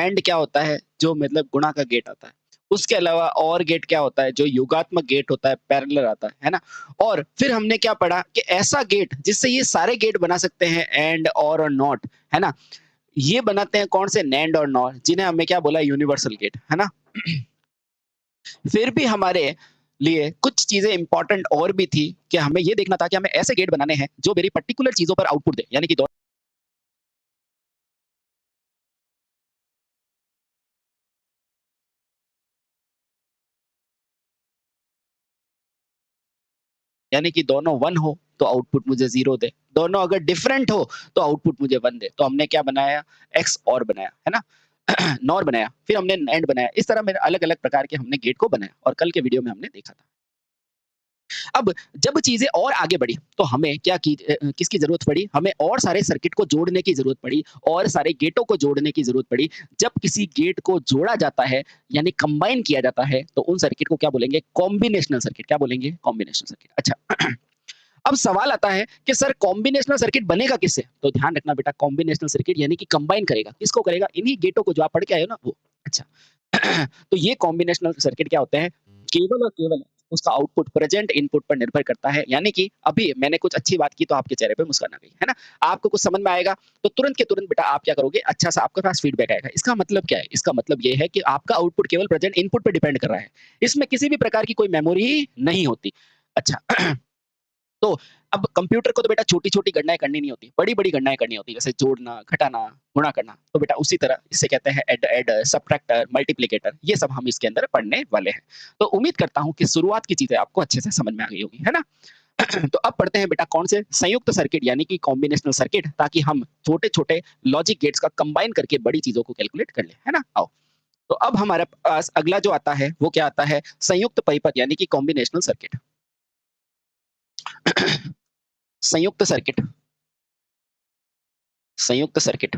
And क्या होता है, जो मतलब गुणा का गेट आता है। उसके अलावा और गेट क्या होता है, जो योगात्मक गेट होता है, पैरेलल आता है ना? और फिर हमने क्या पढ़ा कि ऐसा गेट जिससे ये सारे गेट बना सकते हैं एंड और नॉट, है ना? ये बनाते हैं कौन से? नैंड और नॉर, जिन्हें हमने क्या बोला? यूनिवर्सल गेट, है ना? फिर भी हमारे लिए कुछ चीजें इंपॉर्टेंट और भी थी कि हमें ये देखना था कि हमें ऐसे गेट बनाने हैं जो मेरी पर्टिकुलर चीजों पर आउटपुट दे, यानी कि दोनों 1 हो तो आउटपुट मुझे 0 दे, दोनों अगर डिफरेंट हो तो आउटपुट मुझे 1 दे। तो हमने क्या बनाया? एक्स और बनाया, है ना? नॉर बनाया, फिर हमने एंड बनाया। इस तरह मेरे अलग-अलग प्रकार के हमने गेट को बनाया और कल के वीडियो में हमने देखा था। अब जब चीज़ें और आगे बढ़ी, तो हमें किसकी ज़रूरत पड़ी? हमें और सारे सर्किट को जोड़ने की ज़रूरत पड़ी और सारे गेटों को जोड़ने की ज़रूरत पड़ी। जब किसी गेट को जोड़ा जाता है, यानी कंबाइन किया जाता है, तो उन सर्किट को क्या बोलेंगे? Combinational circuit. क्या बोलेंगे? Combinational circuit. अच्छा, अब सवाल आता है कि सर कॉम्बिनेशनल सर्किट बनेगा किससे? तो ध्यान रखना बेटा, कॉम्बिनेशनल सर्किट यानी कि कंबाइन करेगा। किसको करेगा? इन्हीं गेटों को जो आप पढ़ के आए हो ना वो। अच्छा, तो ये कॉम्बिनेशनल सर्किट क्या होते हैं? केवल और केवल उसका आउटपुट प्रेजेंट इनपुट पर निर्भर करता है। यानी कि अभी मैंने कुछ अच्छी बात की तो आपके चेहरे पे मुस्कान आ गई, है ना? आपको कुछ समझ में आएगा तो तुरंत के तुरंत बेटा आप क्या करोगे? अच्छा सा आपके पास फीडबैक आएगा। इसका मतलब क्या है? इसका मतलब ये है कि आपका आउटपुट केवल प्रेजेंट इनपुट पे डिपेंड कर रहा है। इसमें किसी भी प्रकार की कोई मेमोरी नहीं होती। अच्छा, तो अब कंप्यूटर को तो बेटा छोटी-छोटी गणनाएँ करनी नहीं होती, बड़ी-बड़ी गणनाएँ करनी होती है, जैसे जोड़ना, घटाना, गुणा करना। तो बेटा उसी तरह इसे कहते हैं एडर, सबट्रैक्टर, मल्टीप्लिकेटर, ये सब हम इसके अंदर पढ़ने वाले हैं। तो उम्मीद करता हूँ कि शुरुआत की चीज़ें आपको अच्छे से समझ में आ गई होगी, है ना? तो अब पढ़ते हैं बेटा कौन से? संयुक्त सर्किट यानी कि कॉम्बिनेशनल सर्किट, ताकि हम छोटे-छोटे लॉजिक गेट्स का कंबाइन करके बड़ी चीज़ों को कैलकुलेट कर लें, है ना? आओ। तो अब हमारे पास अगला जो आता है, वो क्या आता है? संयुक्त परिपथ यानी कि कॉम्बिनेशनल सर्किट। संयुक्त सर्किट, संयुक्त सर्किट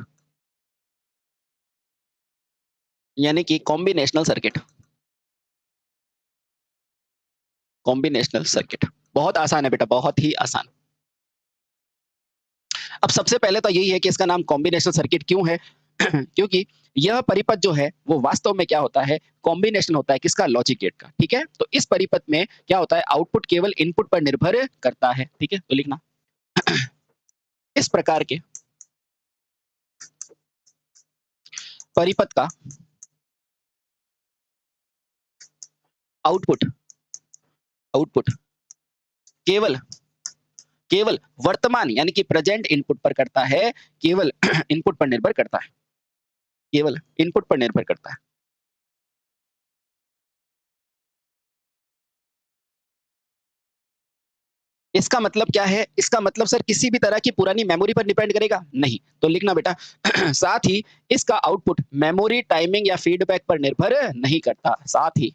यानी कि कॉम्बिनेशनल सर्किट, कॉम्बिनेशनल सर्किट बहुत आसान है बेटा, बहुत ही आसान। अब सबसे पहले तो यही है कि इसका नाम कॉम्बिनेशनल सर्किट क्यों है? क्योंकि यह परिपथ जो है वो वास्तव में क्या होता है? कॉम्बिनेशन होता है किसका? लॉजिक गेट का। ठीक है, तो इस परिपथ में क्या होता है? आउटपुट केवल इनपुट पर निर्भर करता है। ठीक है, तो लिखना इस प्रकार के परिपथ का आउटपुट आउटपुट केवल केवल वर्तमान यानी कि प्रेजेंट इनपुट पर करता है, केवल इनपुट पर निर्भर करता है, केवल इनपुट पर निर्भर करता है। इसका मतलब क्या है? इसका मतलब सर किसी भी तरह की पुरानी मेमोरी पर डिपेंड करेगा? नहीं। तो लिखना बेटा साथ ही इसका आउटपुट मेमोरी, टाइमिंग या फीडबैक पर निर्भर नहीं करता। साथ ही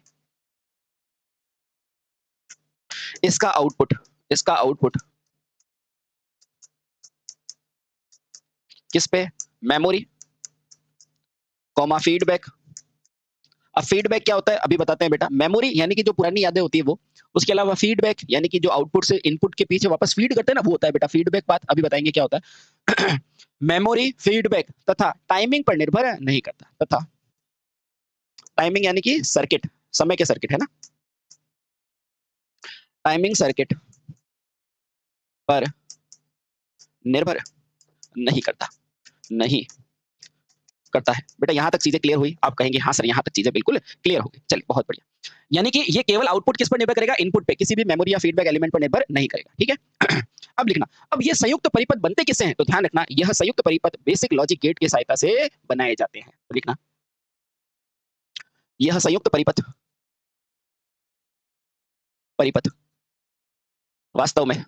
इसका आउटपुट इसका आउटपुट किस पे? Memory, comma feedback. अब फीडबैक क्या होता है? अभी बताते हैं बेटा। मेमोरी यानी कि जो पुरानी यादें होती है वो। उसके अलावा फीडबैक यानी कि जो आउटपुट से इनपुट के पीछे वापस फीड करते हैं ना, वो होता है बेटा फीडबैक पाथ। अभी बताएंगे क्या होता है। मेमोरी, फीडबैक तथा टाइमिंग पर निर्भर नहीं करता। तथा टाइमिंग यानी कि सर्किट, समय के सर्किट, है ना? टाइमिंग सर्किट पर निर्भर नहीं करता, नहीं करता है। बेटा यहाँ तक चीजें क्लियर हुई? आप कहेंगे हाँ सर, यहाँ तक चीजें बिल्कुल क्लियर हो गई। चलिए बहुत बढ़िया। यानी कि ये केवल आउटपुट किस पर निर्भर करेगा? इनपुट पे, किसी भी मेमोरी या फीडबैक एलिमेंट पर निर्भर नहीं करेगा। ठीक है। अब लिखना, अब ये संयुक्त परिपथ बनते किससे हैं? तो ध्यान रखना, यह संयुक्त परिपथ बेसिक लॉजिक गेट की सहायता से बनाए जाते हैं। तो लिखना, यह संयुक्त परिपथ परिपथ वास्तव में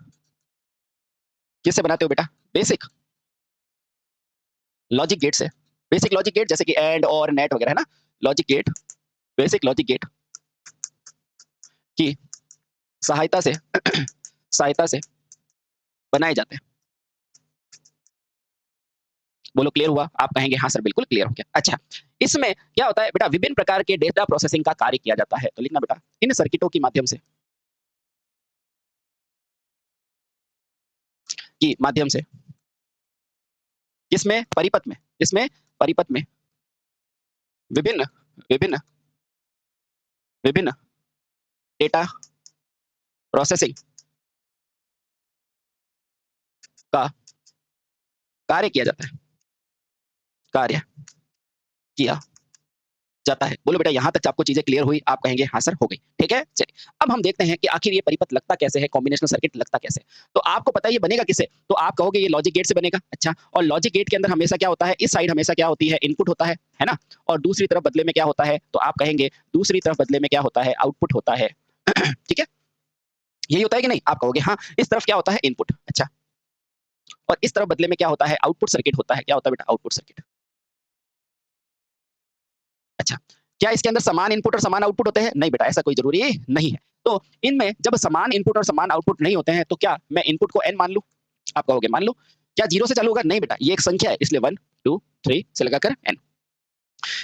किससे बनाते हो बेटा? बेसिक लॉजिक गेट से। बेसिक लॉजिक गेट जैसे कि एंड और नेट वगैरह, है ना? Logic gate, basic logic gate की सहायता से सहायता से बनाए जाते हैं। बोलो क्लियर हुआ? आप कहेंगे हाँ सर बिल्कुल क्लियर हो गया। अच्छा, इसमें क्या होता है बेटा? विभिन्न प्रकार के डेटा प्रोसेसिंग का कार्य किया जाता है। तो लिखना बेटा, इन सर्किटों के माध्यम से माध्यम से किसमें? परिपथ में। इसमें परिपथ में विभिन्न विभिन्न विभिन्न डेटा प्रोसेसिंग का कार्य किया जाता है, कार्य किया जाता है। बोलो बेटा यहाँ तक आपको चीजें क्लियर हुई? आप कहेंगे हाँ सर हो गई। ठीक है, चलिए अब हम देखते हैं कि आखिर ये परिपथ लगता कैसे है, कॉम्बिनेशनल सर्किट लगता कैसे। तो आपको पता है ये बनेगा किससे? तो आप कहोगे ये लॉजिक गेट से बनेगा। अच्छा, और लॉजिक गेट के अंदर हमेशा क्या होता है, इस साइड हमेशा क्या होती है, इनपुट होता है ना, और दूसरी तरफ बदले में क्या होता है, तो आप कहेंगे दूसरी तरफ बदले में क्या होता है, आउटपुट होता है। ठीक है, यही होता है कि नहीं? आप कहोगे हाँ, इस तरफ क्या होता है, इनपुट। अच्छा, और इस तरफ बदले में क्या होता है, आउटपुट सर्किट होता है। क्या होता है बेटा, आउटपुट सर्किट। अच्छा, क्या इसके अंदर समान इनपुट और समान आउटपुट होते हैं? नहीं बेटा, ऐसा कोई जरूरी नहीं है। तो इनमें जब समान इनपुट और समान आउटपुट नहीं होते हैं तो क्या मैं इनपुट को n मान लूं? आप कहोगे मान लो। क्या 0 से चालू होगा? नहीं बेटा, ये एक संख्या है, इसलिए 1 2 3 से लगाकर n,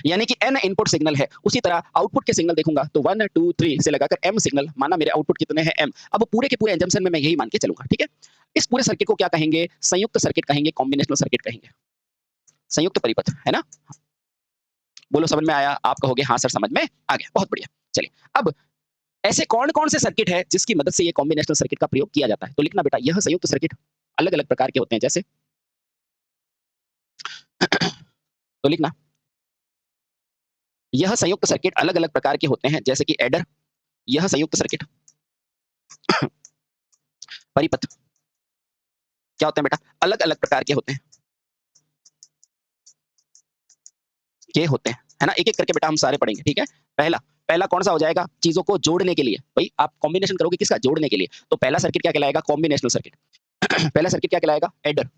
यानी कि n इनपुट सिग्नल है। उसी तरह आउटपुट के सिग्नल देखूंगा तो 1 2 3 से लगाकर m सिग्नल, माना मेरे आउटपुट कितने हैं, m। अब पूरे के पूरे एजम्पशन में मैं यही मान के चलूंगा। ठीक है, इस पूरे सर्किट को क्या कहेंगे, संयुक्त सर्किट कहेंगे, कॉम्बिनेशनल सर्किट कहेंगे, संयुक्त परिपथ, है ना। बोलो समझ में आया? आप कहोगे हाँ सर समझ में आ गया, बहुत बढ़िया। चलिए, अब ऐसे कौन कौन से सर्किट है जिसकी मदद से ये कॉम्बिनेशनल सर्किट का प्रयोग किया जाता है? तो लिखना बेटा, यह संयुक्त सर्किट अलग अलग प्रकार के होते हैं, जैसे तो लिखना, यह संयुक्त सर्किट अलग अलग प्रकार के होते हैं, जैसे कि एडर। यह संयुक्त सर्किट परिपथ क्या होते हैं बेटा, अलग अलग प्रकार के होते हैं, के होते हैं, है ना। एक एक करके बेटा हम सारे पढ़ेंगे। ठीक है, पहला पहला कौन सा हो जाएगा, चीजों को जोड़ने के लिए। भाई आप कॉम्बिनेशन करोगे किसका, जोड़ने के लिए। तो पहला सर्किट क्या कहलाएगा, कॉम्बिनेशनल सर्किट। पहला सर्किट क्या कहलाएगा, एडर।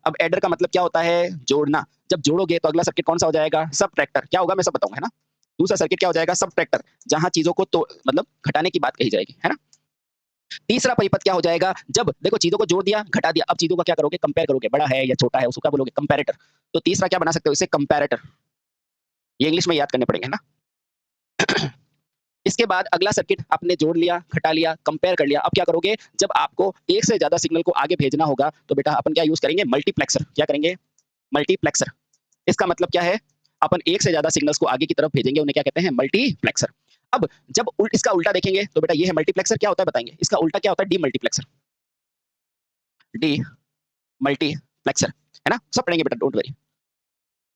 अब एडर का मतलब क्या होता है, जोड़ना। जब जोड़ोगे तो अगला सर्किट कौन सा हो जाएगा, सबट्रैक्टर। क्या होगा मैं सब बताऊंगा, है ना। दूसरा सर्किट क्या हो जाएगा, सबट्रैक्टर, जहां चीजों को तो मतलब घटाने की बात कही जाएगी, है ना। तीसरा परिपथ क्या हो जाएगा, जब देखो चीजों को जोड़ दिया घटा दिया, अब चीजों का क्या करोगे, कंपेयर करोगे, बड़ा है या छोटा है उसको क्या बोलोगे, कंपैरेटर। तो तीसरा क्या बना सकते हो इसे, कंपैरेटर। ये इंग्लिश में याद करने पड़ेंगे ना। इसके बाद अगला सर्किट आपने जोड़ लिया, घटा लिया, कंपेयर कर लिया। अब क्या करोगे, जब आपको एक से ज्यादा सिग्नल को आगे भेजना होगा तो बेटा अपन क्या यूज करेंगे, मल्टीप्लेक्सर। क्या करेंगे, मल्टीप्लेक्सर। इसका मतलब क्या है, अपन एक से ज्यादा सिग्नल्स को आगे की तरफ भेजेंगे, उन्हें क्या कहते हैं, मल्टीप्लेक्सर। अब जब इसका उल्टा देखेंगे तो बेटा ये है मल्टीप्लेक्सर, क्या होता है बताएंगे, इसका उल्टा क्या होता है, डी मल्टीप्लेक्सर। डी मल्टीप्लेक्सर, है ना, सब पढ़ेंगे बेटा, डोंट वरी।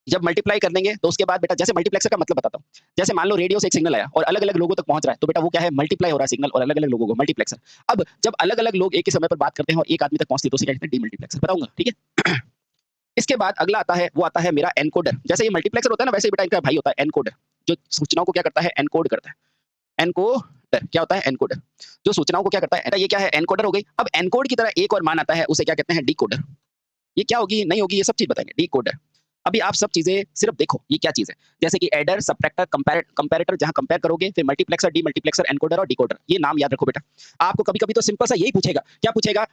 जब मल्टीप्लाई कर देंगे तो उसके बाद बेटा, जैसे मल्टीप्लेक्सर का मतलब बताता हूँ। जैसे मान लो रेडियो से एक सिग्नल आया और अलग अलग लोगों तक पहुंच रहा है, तो बेटा वो क्या है, मल्टीप्लाई हो रहा है सिग्नल और अलग अलग लोगों को, मल्टीप्लेक्सर। अब जब अलग अलग लोग एक ही समय पर बात करते हैं और एक आदमी तक पहुंचती है तो उसे क्या कहते हैं, डीमल्टीप्लेक्सर। बताऊंगा, ठीक है। इसके बाद अगला आता है, वो आता है मेरा एनकोडर। जैसे ये मल्टीप्लेक्सर होता है ना, वैसे ही बेटा इनका भाई होता है एनकोडर, जो सूचनाओं को क्या करता है, एनकोड करता है। एनकोडर क्या होता है, एनकोडर, जो सूचनाओं को क्या करता है। ये क्या है, एनकोडर हो गई। अब एनकोड की तरह एक और मान आता है, उसे क्या कहते हैं, डिकोडर। ये क्या होगी, नहीं होगी, ये सब चीज बताएंगे, डिकोडर। अभी आप सब चीजें सिर्फ देखो ये क्या चीज है, जैसे कि एडर, सबट्रैक्टर, कंपैरेटर, जहां कंपेयर करोगे, फिर मल्टीप्लेक्सर, डीमल्टीप्लेक्सर, एनकोडर और डिकोडर। ये नाम याद रखो बेटा। आपको कभी कभी तो सिंपल सा यही पूछेगा, क्या पूछेगा,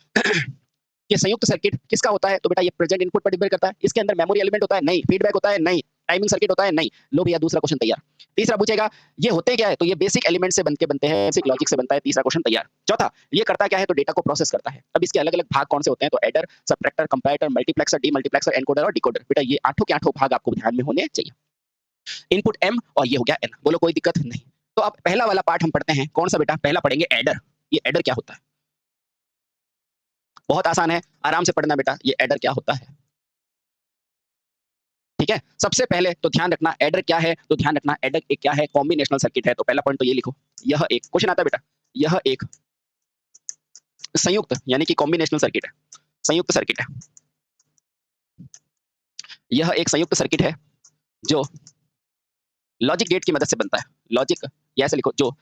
कि संयुक्त सर्किट किसका होता है, तो बेटा ये प्रेजेंट इनपुट पर डिपेंड करता है। इसके अंदर मेमोरी एलिमेंट होता है, नहीं। फीडबैक होता है, नहीं। टाइमिंग सर्किट होता है, नहीं। लो भैया दूसरा क्वेश्चन तैयार। तीसरा पूछेगा, ये होते क्या है, तो ये बेसिक एलिमेंट से बनते हैं, बेसिक लॉजिक से बनता है। तीसरा क्वेश्चन तैयार। चौथा, ये करता क्या है, तो डेटा को प्रोसेस करता है। अब इसके अलग अलग भाग कौन से होते हैं, तो adder, subtractor, comparator, multiplexer, demultiplexer, encoder और डिकोडर। बेटा ये आठों के आठों भाग आपको ध्यान में होने चाहिए। इनपुट एम और ये हो गया एन। बोलो कोई दिक्कत नहीं। तो अब पहला वाला पार्ट हम पढ़ते हैं, कौन सा बेटा, पहला पढ़ेंगे एडर। ये एडर क्या होता है, बहुत आसान है, आराम से पढ़ना बेटा। ये एडर क्या होता है, ठीक है। सबसे पहले तो ध्यान रखना एडर क्या है, तो ध्यान रखना एडर एक क्या है, कॉम्बिनेशनल सर्किट है। तो पहला पॉइंट तो ये लिखो, यह एक, क्वेश्चन आता है बेटा, यह एक संयुक्त यानी कि कॉम्बिनेशनल सर्किट है, संयुक्त सर्किट है। यह एक संयुक्त सर्किट है जो लॉजिक गेट की मदद से बनता है। लॉजिक, या ऐसे लिखो, जो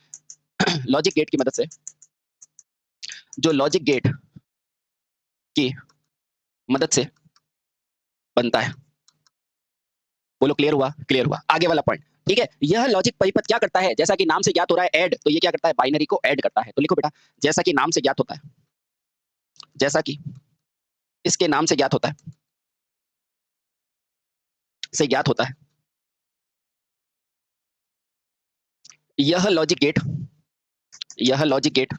लॉजिक गेट की मदद से, जो लॉजिक गेट की मदद से बनता है। बोलो क्लियर हुआ, क्लियर हुआ। आगे वाला पॉइंट, ठीक है। यह लॉजिक परिपथ क्या करता है, जैसा कि नाम से ज्ञात हो रहा है ऐड, तो ये क्या करता है, बाइनरी को ऐड करता है। तो लिखो बेटा, जैसा कि नाम से ज्ञात होता है, जैसा कि इसके नाम से ज्ञात होता है, से ज्ञात होता है, यह लॉजिक गेट, यह लॉजिक गेट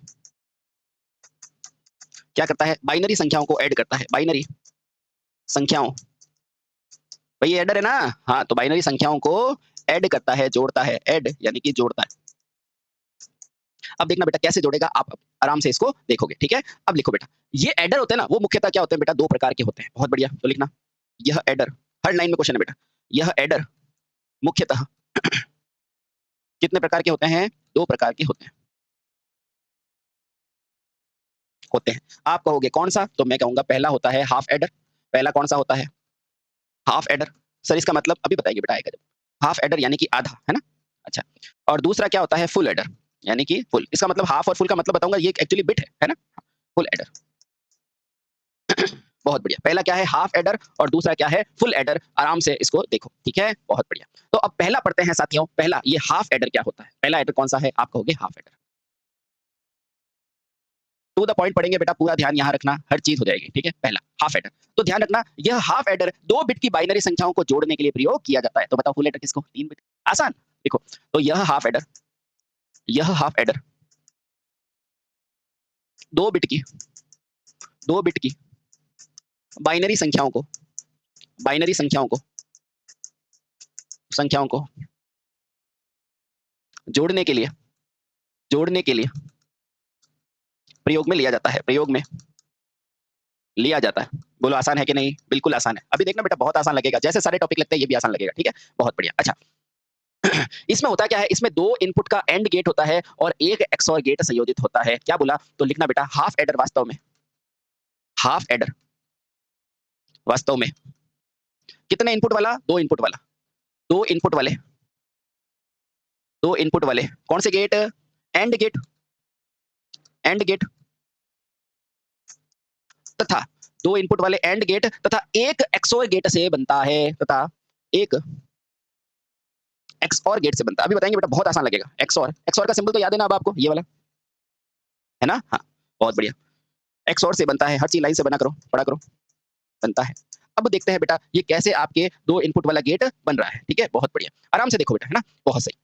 क्या करता है, बाइनरी संख्याओं को ऐड करता है। बाइनरी संख्याओं, भाई ये एडर है ना, हाँ, तो बाइनरी संख्याओं को ऐड करता है, जोड़ता है, ऐड यानी कि जोड़ता है। अब देखना बेटा कैसे जोड़ेगा, आप आराम से इसको देखोगे, ठीक है। अब लिखो बेटा, ये एडर होते हैं ना, वो मुख्यतः क्या होते हैं बेटा, 2 प्रकार के होते हैं। बहुत बढ़िया, तो लिखना यह एडर, हर लाइन में क्वेश्चन है बेटा, यह एडर मुख्यतः कितने प्रकार के होते हैं, 2 प्रकार के होते हैं। आप कहोगे कौन सा, तो मैं कहूंगा पहला होता है हाफ एडर। पहला कौन सा होता है, हाफ एडर। सर इसका मतलब अभी बताएंगे बेटा, आएगा जब। हाफ एडर यानी कि आधा, है ना। अच्छा, और दूसरा क्या होता है, फुल एडर यानी कि फुल। इसका मतलब हाफ और फुल का मतलब बताऊंगा, ये एक्चुअली बिट है ना। Full adder. बहुत बढ़िया, पहला क्या है हाफ एडर और दूसरा क्या है फुल एडर। आराम से इसको देखो, ठीक है, बहुत बढ़िया। तो अब पहला पढ़ते हैं साथियों, पहला ये हाफ एडर क्या होता है, पहला एडर कौन सा है, आप कहोगे half adder. To the point पढ़ेंगे बेटा, पूरा ध्यान यहाँ रखना, हर चीज हो जाएगी, ठीक है। पहला हाफ एडर, तो ध्यान रखना, यह हाफ एडर 2 बिट की बाइनरी संख्याओं को जोड़ने के लिए प्रयोग किया जाता है। तो बताओ फुल एडर किसको, 3 बिट। आसान, देखो, तो यह हाफ एडर, यह हाफ एडर 2 बिट की, 2 बिट की बाइनरी संख्याओं को, बाइनरी संख्याओं को जोड़ने के लिए, जोड़ने के लिए प्रयोग में लिया जाता है, प्रयोग में लिया जाता है। बोलो आसान है कि नहीं, बिल्कुल आसान है। अभी देखना बेटा बहुत आसान लगेगा, जैसे सारे टॉपिक लगते हैं ये भी आसान लगेगा, ठीक है, बहुत बढ़िया। अच्छा, इसमें होता क्या है, इसमें 2 इनपुट का एंड गेट होता है और एक एक्सओर गेट संयोजित होता है। क्या बोला, तो लिखना बेटा हाफ एडर वास्तव में, हाफ एडर वास्तव में कितने इनपुट वाला, 2 इनपुट वाला, 2 इनपुट वाले, 2 इनपुट वाले कौन से gate, and gate, and gate तथा 2 इनपुट वाले एंड गेट तथा एक एक्सओर गेट से बनता है, तथा एक एक्सओर गेट से बनता है। अभी बताएंगे बेटा, बहुत आसान लगेगा। एक्सओर, एक्सओर का सिंबल तो याद है ना अब आपको, ये वाला है ना, हाँ बहुत बढ़िया। एक्सओर से बनता है, हर चीज लाइन से बना करो, पढ़ा करो, बनता है। अब देखते हैं बेटा ये कैसे आपके 2 इनपुट वाला गेट बन रहा है, ठीक है, बहुत बढ़िया, आराम से देखो बेटा, है ना, बहुत सही।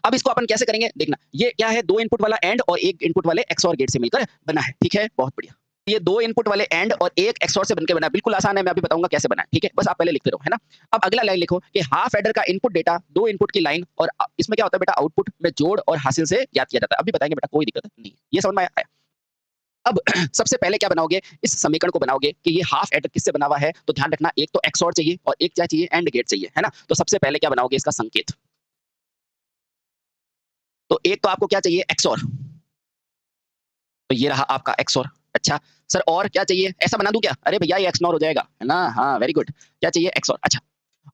अब इसको अपन कैसे करेंगे, देखना, ये क्या है, 2 इनपुट वाला एंड और एक इनपुट वाले एक्सओर गेट से मिलकर बना है, ठीक है, बहुत बढ़िया। ये 2 इनपुट वाले एंड और एक एक्सओर से बनकर बना है, बिल्कुल आसान है, मैं अभी बताऊंगा कैसे बना है, ठीक है, बस आप पहले लिखते रहो, है ना। अब अगला लाइन लिखो कि हाफ एडर का इनपुट डेटा 2 इनपुट की लाइन और इसमें क्या होता है बेटा, आउटपुट में जोड़ और हासिल से ज्ञात किया जाता है। अभी बताएंगे बेटा, कोई दिक्कत नहीं, ये समझ में आया। अब सबसे पहले क्या बनाओगे, इस समीकरण को बनाओगे कि ये हाफ एडर किससे बना हुआ है, तो ध्यान रखना एक तो एक्सओर चाहिए और एक क्या चाहिए, एंड गेट चाहिए, है ना। तो सबसे पहले क्या बनाओगे, इसका संकेत, तो एक तो आपको क्या चाहिए, एक्सओर, तो ये रहा आपका एक्सओर। अच्छा सर और क्या चाहिए, ऐसा बना दूं क्या, अरे भैया ये एक्सनोर हो जाएगा, है ना, हाँ वेरी गुड, क्या चाहिए, एक्सओर। अच्छा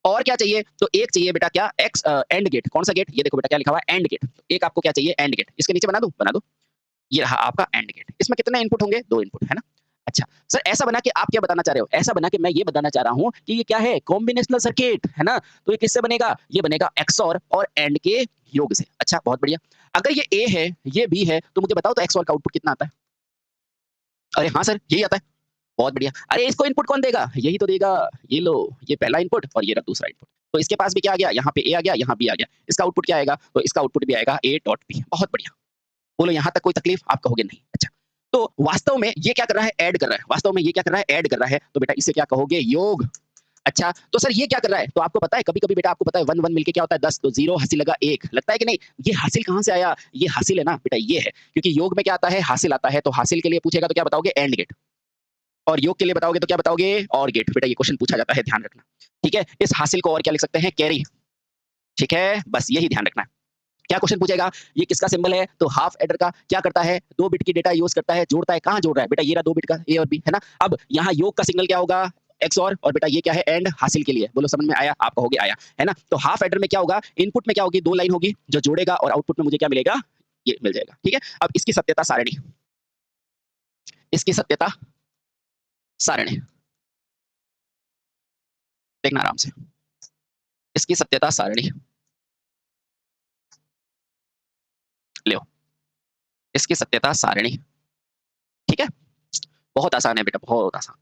और क्या चाहिए, तो एक चाहिए बेटा क्या, एक्स एंड गेट। कौन सा गेट, ये देखो बेटा क्या लिखा हुआ है, एंड गेट। एक आपको क्या चाहिए, एंड गेट। इसके नीचे बना दूं, बना दो, ये रहा आपका एंड गेट। इसमें कितने इनपुट होंगे, 2 इनपुट, है ना। अच्छा सर ऐसा बना के आप क्या बताना चाह रहे हो, ऐसा बना के मैं ये बताना चाह रहा हूँ कि ये क्या है, कॉम्बिनेशनल सर्किट, है ना। तो ये किससे बनेगा, ये बनेगा एक्सओर और एंड के योग से। अच्छा बहुत बढ़िया, अगर ये ए है ये बी है तो मुझे बताओ तो एक्सओर का आउटपुट कितना आता है, अरे हाँ सर यही आता है, बहुत बढ़िया। अरे इसको इनपुट कौन देगा, यही तो देगा, ये लो, ये पहला इनपुट और ये रहा दूसरा इनपुट। तो इसके पास भी क्या आ गया, यहाँ पे ए आ गया, यहाँ बी आ गया, इसका आउटपुट क्या आएगा, तो इसका आउटपुट भी आएगा ए डॉट बी। बहुत बढ़िया, बोलो यहाँ तक कोई तकलीफ, आप कहोगे नहीं। अच्छा तो वास्तव में ये क्या कर रहा है, ऐड कर रहा है, वास्तव में ये क्या कर रहा है, ऐड कर रहा है, तो बेटा इसे क्या कहोगे, योग। अच्छा तो सर ये क्या कर रहा है, तो आपको पता है कभी कभी बेटा आपको पता है 1 1 मिलके क्या होता है 10, तो 0 हासिल लगा 1, लगता है कि नहीं। ये हासिल कहाँ से आया, ये हासिल है ना बेटा, ये है क्योंकि योग में क्या आता है, हासिल आता है। तो हासिल के लिए पूछेगा तो क्या बताओगे, एंड गेट, और योग के लिए बताओगे तो क्या बताओगे, और गेट। बेटा ये क्वेश्चन पूछा जाता है, ध्यान रखना, ठीक है। इस हासिल को और क्या लिख सकते हैं, कैरी, ठीक है, बस यही ध्यान रखना है। क्या क्वेश्चन पूछेगा, ये किसका सिंबल है, तो हाफ एडर का क्या करता है, 2 बिट की डेटा यूज करता है, जोड़ता है, कहां जोड़ रहा है बेटा, ये रहा 2 बिट का ए और बी, है ना। अब यहाँ योग का सिग्नल क्या होगा, एक्स और बेटा ये क्या है, एंड हासिल के लिए। बोलो समझ में आया, आप कहोगे आया, है ना। तो हाफ एडर में क्या होगा, इनपुट में क्या होगी, 2 लाइन होगी जो जोड़ेगा और आउटपुट में मुझे क्या मिलेगा, ये मिल जाएगा, ठीक है। अब इसकी सत्यता सारणी, इसकी सत्यता सारणी देखना आराम से, इसकी सत्यता सारणी लो, इसकी सत्यता सारणी, ठीक है, बहुत आसान है बेटा, बहुत आसान।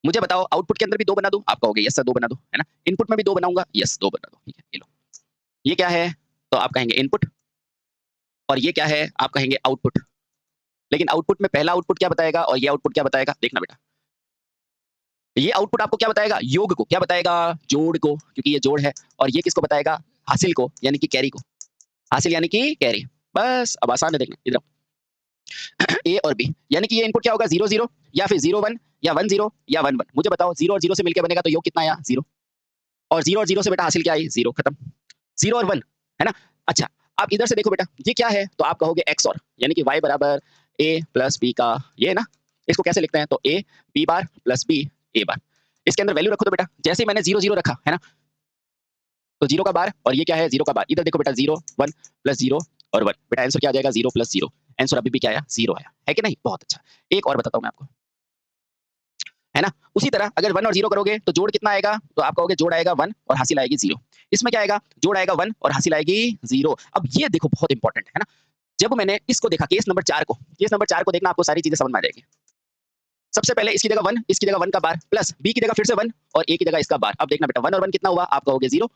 मुझे बताओ आउटपुट के अंदर भी 2 बना दूं, आप कहोगे यस सर 2 बना दो, है ना। इनपुट में भी 2 बनाऊंगा, यस 2 बना दो, ठीक है, ये लो। ये क्या है, तो आप कहेंगे इनपुट, और ये क्या है, आप कहेंगे आउटपुट। लेकिन आउटपुट में पहला आउटपुट क्या बताएगा और ये आउटपुट क्या बताएगा, देखना बेटा। ये आउटपुट आपको क्या बताएगा? योग को। क्या बताएगा? जोड़ को, क्योंकि ये जोड़ है। और ये किसको बताएगा? हासिल को, यानी कि कैरी को। हासिल यानी कि कैरी। बस अब आसान है देखना इधर। ए और बी, यानी कि ये इनपुट क्या होगा? 0 0 या फिर 0 1 या 1 0 या 1 1। मुझे बताओ 0 और 0 से मिलकर बनेगा तो योग कितना आया? 0। और 0 और 0 से बेटा हासिल क्या आई? 0, खत्म। 0 और 1, है ना? अच्छा, आप इधर से देखो बेटा, ये क्या है? तो आप कहोगे XOR, यानी कि y बराबर a प्लस b का, ये है ना? इसको कैसे लिखते हैं? तो a b bar plus b a बार। इसके अंदर वैल्यू रखो तो बेटा, जैसे ही मैंने 0 0 रखा, है ना? तो 0 का बार, और ये क्या है? 0 का बार। इधर देखो बेटा, 0 1 प्लस 0 और 1। बेटा आंसर क्या आ जाएगा? 0 प्लस 0। आंसर अभी भी क्या आया? 0 आया। है कि नहीं? बहुत अच्छा। एक और बताता हूँ मैं आपको, है ना? उसी तरह अगर 1 और 0 करोगे तो जोड़ कितना आएगा? तो आप कहोगे जोड़ आएगा 1 और हासिल आएगी 0। इसमें क्या आएगा? जोड़ आएगा 1 और हासिल आएगी 0। अब ये देखो बहुत इंपॉर्टेंट है ना? जब मैंने इसको देखा केस नंबर 4 को, केस नंबर 4 को देखना, आपको सारी चीजें समझ में आ जाएगी। सबसे पहले इसकी जगह 1, इसकी जगह 1 का बार प्लस b की जगह फिर से 1 और a की जगह इसका बार। अब देखना बेटा 1 और 1 कितना हुआ? आप कहोगे 0।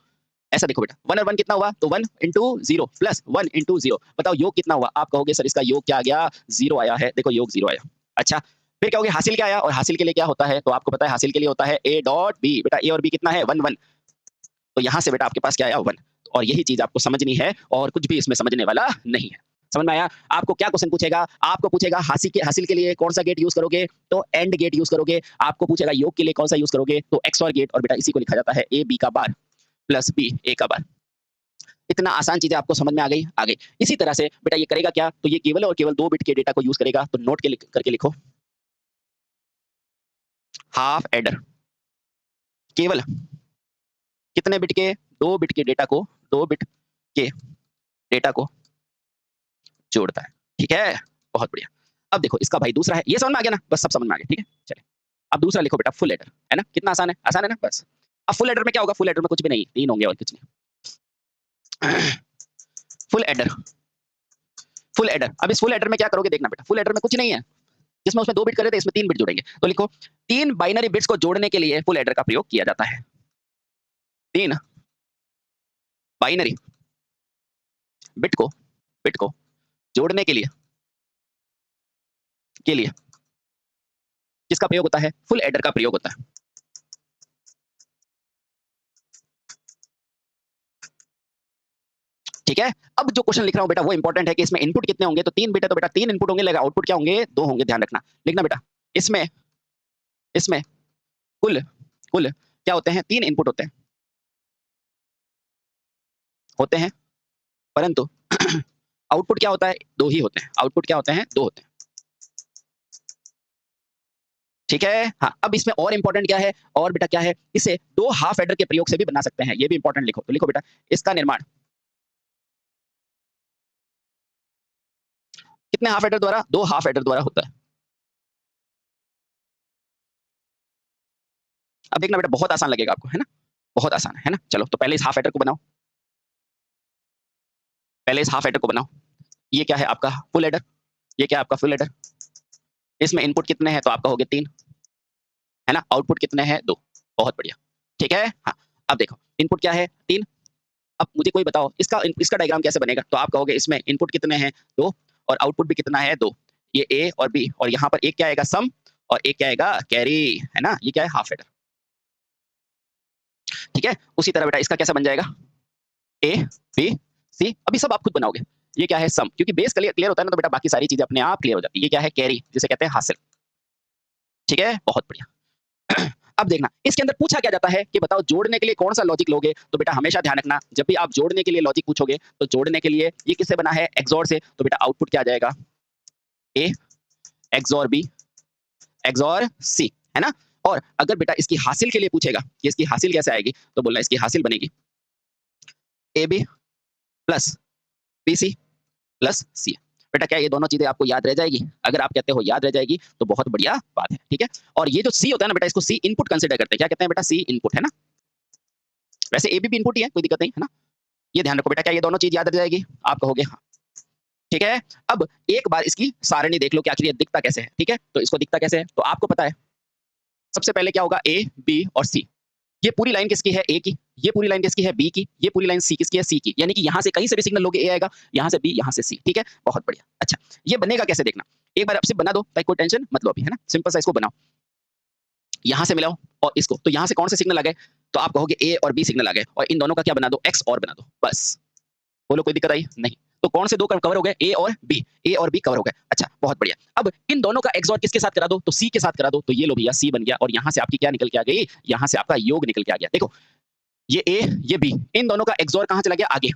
ऐसा देखो बेटा 1 और 1 कितना हुआ? तो 1 इंटू 0 प्लस 1 इंटू 0। बताओ योग कितना हुआ? आप कहोगे सर इसका योग क्या आ गया? 0 आया है। देखो योग 0 आया। अच्छा, फिर कहोगे हासिल क्या आया? और हासिल के लिए क्या होता है? तो आपको पता है हासिल के लिए होता है a डॉट b। बेटा a और b कितना है? 1 1। तो यहाँ से बेटा आपके पास क्या आया? 1। और यही चीज आपको समझनी है और कुछ भी इसमें समझने वाला नहीं है। समझ में आया? आपको क्या क्वेश्चन पूछेगा? आपको पूछेगा हासिल के लिए कौन सा गेट यूज करोगे? तो एंड गेट यूज करोगे। आपको पूछेगा योग के लिए कौन सा यूज करोगे? तो XOR गेट। और बेटा इसी को लिखा जाता है a b का बार प्लस b a का बार। इतना आसान चीजें आपको समझ में आ गई? आ गई। इसी तरह से बेटा ये करेगा क्या? तो ये केवल और केवल 2 बिट के डेटा को यूज करेगा। तो नोट के करके लिखो, हाफ एडर केवल कितने बिट के? 2 बिट के डेटा को, 2 बिट के डेटा को जोड़ता है। ठीक है, बहुत बढ़िया। अब देखो इसका भाई दूसरा है, ये समझ में आ गया ना? बस सब समझ में आ गया। ठीक है, चलिए अब दूसरा लिखो बेटा, फुल एडर। है ना? कितना आसान है? आसान है ना? बस अब फुल एडर में क्या होगा? फुल एडर में कुछ भी नहीं, 3 होंगे और कुछ नहीं। Full adder, full adder. अब इस फुल एडर में क्या करोगे? देखना बेटा, फुल एडर में कुछ नहीं है। जिसमें उसमें 2 बिट कर रहे थे, इसमें 3 बिट जोड़ेंगे। तो लिखो 3 बाइनरी बिट्स को जोड़ने के लिए फुल एडर का प्रयोग किया जाता है। 3 बाइनरी बिट को जोड़ने के लिए किसका प्रयोग होता है? फुल एडर का प्रयोग होता है। ठीक है, अब जो क्वेश्चन लिख रहा हूं बेटा वो इंपॉर्टेंट है कि इसमें इनपुट कितने होंगे? तो 3 बिट है तो बेटा 3 इनपुट होंगे, लेकिन आउटपुट क्या होंगे? 2 होंगे। ध्यान रखना, लिखना बेटा। इसमें इसमें कुल कुल क्या होते हैं? 3 इनपुट होते हैं, परंतु आउटपुट क्या होता है? 2 ही होते हैं। आउटपुट क्या होते हैं? 2 होते हैं। ठीक है, हाँ। अब इसमें और इंपॉर्टेंट क्या है? और बेटा क्या है? इसे 2 हाफ एडर के प्रयोग से भी बना सकते हैं। ये भी इंपॉर्टेंट लिखो। तो लिखो बेटा, इसका निर्माण कितने हाफ एडर द्वारा? 2 हाफ एडर द्वारा होता है। अब देखना बेटा बहुत आसान लगेगा आपको, है ना? बहुत आसान है ना? चलो तो पहले इस हाफ एडर को बनाओ, पहले इस हाफ एडर को बनाओ। ये क्या है? आपका फुल एडर। ये क्या है? आपका फुल एडर। इसमें इनपुट कितने हैं? तो आप कहोगे 3, है ना? आउटपुट कितने हैं? 2। बहुत बढ़िया। ठीक है, हाँ। अब देखो इनपुट क्या है? 3। अब मुझे कोई बताओ इसका इसका डायग्राम कैसे बनेगा? तो आप कहोगे इसमें इनपुट कितने हैं? 2 और आउटपुट भी कितना है? 2। ये ए और बी, और यहाँ पर एक क्या आएगा? सम, और एक क्या आएगा? कैरी, है ना? ये क्या है? Half adder. ठीक है, उसी तरह बेटा इसका कैसा बन जाएगा? A B C. अभी सब आप खुद बनाओगे। ये क्या है? सम, क्योंकि बेस क्लियर होता है ना तो बेटा बाकी सारी चीजें अपने आप क्लियर हो जाती है। ये क्या है? कैरी, जिसे कहते हैं हासिल। ठीक है, बहुत बढ़िया। अब देखना इसके अंदर पूछा क्या जाता है कि बताओ जोड़ने के लिए कौन सा लॉजिक लोगे? तो बेटा हमेशा ध्यान रखना, जब भी आप जोड़ने के लिए लॉजिक पूछोगे तो जोड़ने के लिए ये किससे बना है? एक्सॉर से। तो बेटा आउटपुट क्या आ जाएगा? ए एक्सॉर बी एक्सॉर सी, है ना? और अगर बेटा इसकी हासिल के लिए पूछेगा कि इसकी हासिल कैसे आएगी, तो बोलना इसकी हासिल बनेगी A B plus B C plus C. बेटा क्या ये दोनों चीजें आपको याद रह जाएगी? अगर आप कहते हो याद रह जाएगी तो बहुत बढ़िया बात है। ठीक है, और ये जो सी होता है ना बेटा, इसको सी इनपुट कंसीडर करते हैं। क्या कहते हैं बेटा? सी इनपुट, है ना? वैसे ए भी इनपुट ही है, कोई दिक्कत नहीं, है ना? ये ध्यान रखो बेटा, क्या ये दोनों चीज याद रह जाएगी? आप कहोगे हाँ। ठीक है, अब एक बार इसकी सारणी देख लो कि आखिर ये दिखता कैसे है। ठीक है, तो इसको दिखता कैसे है? तो आपको पता है सबसे पहले क्या होगा? ए बी और सी। ये पूरी लाइन किसकी है? ए की। ये पूरी लाइन किसकी है? बी की। ये पूरी लाइन सी किसकी है? सी की। यानी कि यहाँ से कहीं से भी सिग्नल लोगे ए आएगा, यहाँ से बी, यहाँ से सी। ठीक है, बहुत बढ़िया। अच्छा, ये बनेगा कैसे देखना, एक बार अब से बना दो ताकि कोई टेंशन मत लो अभी, है ना? सिंपल सा इसको बनाओ। यहाँ से मिलाओ और इसको, तो यहाँ से कौन से सिग्नल आ गए? तो आप कहोगे ए और बी सिग्नल आ गए और इन दोनों का क्या बना दो? एक्स और बना दो, बस। बोलो कोई दिक्कत आई? नहीं। तो कौन से 2 कवर हो गए? ए और बी। ए और बी कवर हो गए। अच्छा, बहुत बढ़िया। अब इन दोनों का एक्सओर किसके साथ करा दो? तो सी के साथ करा दो। तो ये लो भैया सी बन गया और यहाँ से आपकी क्या निकल के आ गई? यहाँ से आपका योग निकल के आ गया। देखो, ये ए, ये बी, इन दोनों का एक्सओर कहाँ चला गया? आगे।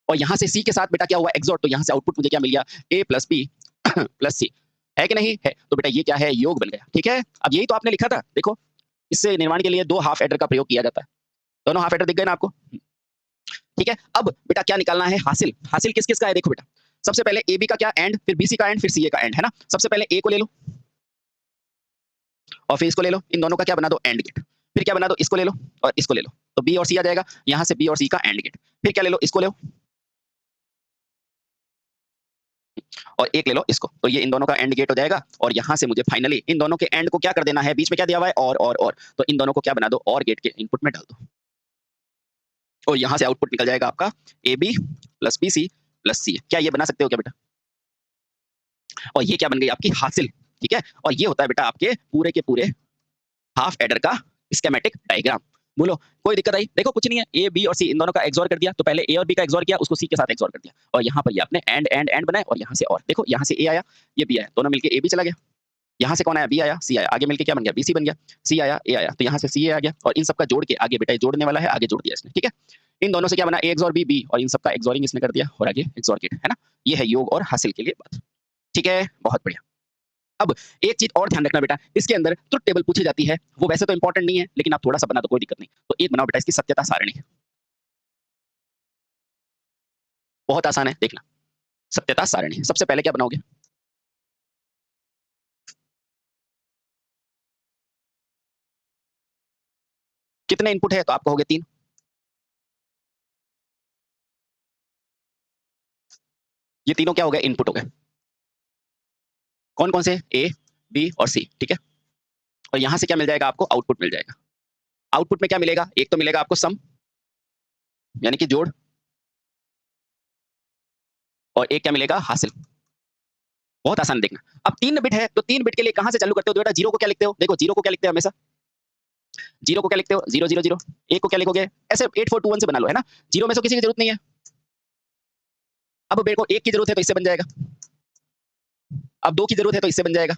और यहाँ से सी के साथ बेटा क्या हुआ? एक्सओर, तो यहाँ से आउटपुट मुझे क्या मिल गया? ए प्लस बी प्लस सी। है कि नहीं? है। तो बेटा ये क्या है? योग बन गया। ठीक है? अब यही तो आपने लिखा था। देखो, इससे निर्माण के लिए 2 हाफ एडर का प्रयोग किया जाता है। दोनों हाफ एडर दिख गए ना आपको? ठीक है? अब बेटा क्या निकालना है? हासिल। हासिल किस-किस का है? देखो बेटा, सबसे पहले ए बी का क्या? एंड, फिर बी सी का एंड, फिर सी ए का एंड, है ना? सबसे पहले ए को ले लो और फिर इसको ले लो। इन दोनों का क्या बना दो? And gate. फिर क्या बना दो? इसको ले लो और इसको ले लो। तो बी और सी आ जाएगा। यहाँ से बी और सी का एंड गेट। फिर क्या ले लो? इसको लो और एक ले लो इसको। तो ये इन दोनों का एंड गेट हो जाएगा और यहाँ से मुझे फाइनली इन दोनों के एंड को क्या कर देना है? बीच में क्या दिया हुआ है? और। तो इन दोनों को क्या बना दो? और गेट के इनपुट में डाल दो। और यहाँ से आउटपुट निकल जाएगा आपका A B plus B C plus C. क्या ये बना सकते हो क्या बेटा? और ये क्या बन गई? आपकी हासिल। ठीक है? और ये होता है बेटा आपके पूरे के पूरे हाफ एडर का स्कीमेटिक डायग्राम। बोलो कोई दिक्कत आई? देखो कुछ नहीं है, ए बी और सी इन दोनों का एक्सओर कर दिया। तो पहले ए और बी का एक्सओर किया, उसको सी के साथ एक्सओर कर दिया और यहाँ पर ये आपने एंड बनाए और यहाँ से और। देखो यहाँ से ए आया, ये बी आया, दोनों मिलके ए बी चला गया। यहाँ से कौन आया? बी आया, सी आया, आगे मिलके क्या बन गया? बी सी बन गया। सी आया, ए आया, तो यहाँ से सी ए आ गया और इन सबका जोड़ के आगे बेटा जोड़ने वाला है, आगे जोड़ दिया इसने। ठीक है? इन दोनों से क्या बना? ए एक्सओर बी बी और इन सबका एक्सओरिंग इसने कर दिया और आगे एक्सओर गेट, है ना? ये है योग और हासिल के लिए बात। ठीक है? बहुत बढ़िया। अब एक चीज और ध्यान रखना बेटा, इसके अंदर ट्रुथ टेबल पूछी जाती है। वो वैसे तो इंपॉर्टेंट नहीं है, लेकिन आप थोड़ा सा बना दो कोई दिक्कत नहीं। तो एक बनाओ बेटा इसकी सत्यता सारणी। बहुत आसान है, देखना। सत्यता सारणी सबसे पहले क्या बनाओगे? कितने इनपुट है? तो आप कहोगे 3। ये तीनों क्या हो गए? इनपुट हो गए। कौन कौन से? ए बी और सी। ठीक है? और यहां से क्या मिल जाएगा आपको? आउटपुट मिल जाएगा। आउटपुट में क्या मिलेगा? एक तो मिलेगा आपको सम, यानी कि जोड़, और एक क्या मिलेगा? हासिल। बहुत आसान देखना। अब 3 बिट है तो 3 बिट के लिए कहां से चालू करते हो? तो बेटा जीरो को क्या लिखते हो? देखो जीरो को क्या लिखते हैं हमेशा? जीरो को क्या लिखते हो? 0 0 0। एक को क्या लिखोगे? ऐसे 8 4 2 1 से बना लो, है ना? जीरो में से किसी की जरूरत नहीं है। अब मेरे को एक की जरूरत है तो इससे बन जाएगा। अब 2 की जरूरत है तो इससे बन जाएगा,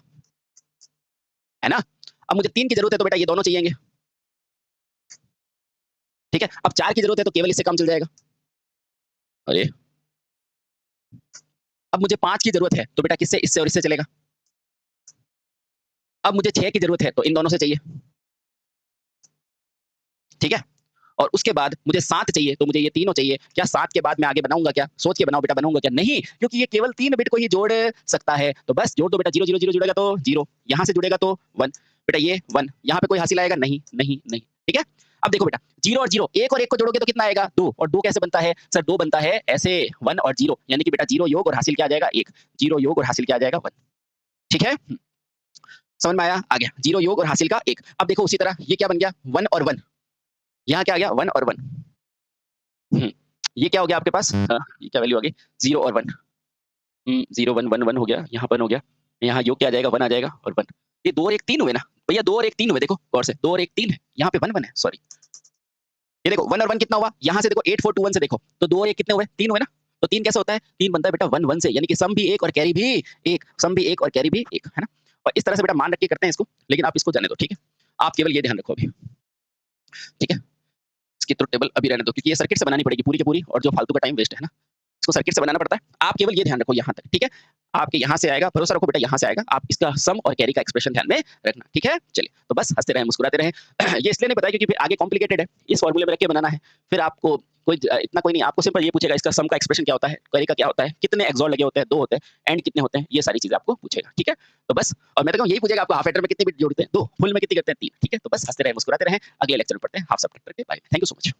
है ना? अब मुझे 3 की जरूरत है तो बेटा ये दोनों चाहिएंगे। ठीक है? अब 4 की जरूरत है तो केवल इससे काम चल जाएगा। अरे, अब मुझे 5 की जरूरत है तो बेटा किससे? इससे और इससे चलेगा। अब मुझे 6 की जरूरत है तो इन दोनों से चाहिए। ठीक है? और उसके बाद मुझे 7 चाहिए तो मुझे ये तीनों चाहिए। क्या 7 के बाद मैं आगे बनाऊंगा क्या? सोच के बनाओ बेटा, बनाऊंगा क्या? नहीं, क्योंकि ये केवल 3 बिट को ही जोड़ सकता है। तो बस जोड़ दो बेटा, 0 0 0 जुड़ेगा तो 0, यहाँ से जुड़ेगा तो 1। बेटा ये 1, यहाँ पे कोई हासिल आएगा? नहीं, नहीं, नहीं। ठीक है? अब देखो बेटा, 0 और 0, 1 और 1 को जोड़ोगे तो कितना आएगा? 2। और 2 कैसे बनता है? सर 2 बनता है ऐसे, 1 और 0, यानी कि बेटा 0 योग और हासिल क्या आ जाएगा? 1। 0 योग और हासिल क्या आ जाएगा? 1। ठीक है? समझ में आया? आ गया 0 योग और हासिल का 1। अब देखो उसी तरह ये क्या बन गया? 1 और 1। यहाँ क्या आ गया? 1 और 1। ये क्या हो गया आपके पास? ये क्या वैल्यू आ गई? 0 और 1। 0 1 1 1 हो गया, यहाँ 1 हो गया, यहाँ योग क्या आ जाएगा? 1 आ जाएगा और 1। ये 2 और 1 3 हुए ना भैया? 2 और 1 3 हुए, देखो गौर से, 2 और 1 3 है, यहाँ पे 1 1 है, सॉरी। ये देखो 1 और 1 कितना हुआ? यहाँ से देखो 8 4 2 1 से देखो तो 2 और 1 कितने हुए? 3 हुए ना? तो 3 कैसे होता है? 3 बनता है बेटा 1 1 से, यानी कि सम भी 1 और कैरी भी 1, सम भी 1 और कैरी भी 1, है ना? और इस तरह से बेटा मान रख के करते हैं इसको, लेकिन आप इसको जाने दो। ठीक है? आप केवल ये ध्यान रखो अभी। ठीक है? इसकी ट्रुथ टेबल अभी रहने दो, क्योंकि ये सर्किट से बनानी पड़ेगी पूरी की पूरी, और जो फालतू का टाइम वेस्ट है ना, इसको सर्किट से बनाना पड़ता है। आप केवल ये ध्यान रखो यहाँ तक। ठीक है? आपके यहाँ से आएगा, भरोसा रखो बेटा, यहाँ से आएगा। आप इसका सम और कैरी का एक्सप्रेशन ध्यान में रखना। ठीक है? चलिए, तो बस हंसते रहें, मुस्कुराते रहें। ये इसलिए नहीं बताया क्योंकि फिर आगे कॉम्प्लिकेटेड है, इस फॉर्मूले में रख के बनाना है। फिर आपको कोई इतना कोई नहीं, आपको सिंपल ये पूछेगा इसका सम का एक्सप्रेशन क्या होता है, कैरी का क्या होता है, कितने एक्सोर लगे होते हैं, 2 होते हैं, एंड कितने होते हैं, ये सारी चीजें आपको पूछेगा। ठीक है? तो बस, और मैं तो कहूँ यही पूछेगा आपको हाफ एडर में कितने बिट जोड़ते हैं? 2, फुल में कितनी करते हैं? 3। ठीक है? तो बस हंसते रहें, मुस्कुराते रहें। अगले लेक्चर में पढ़ते हैं हाफ सब करके। Bye, thank you so much.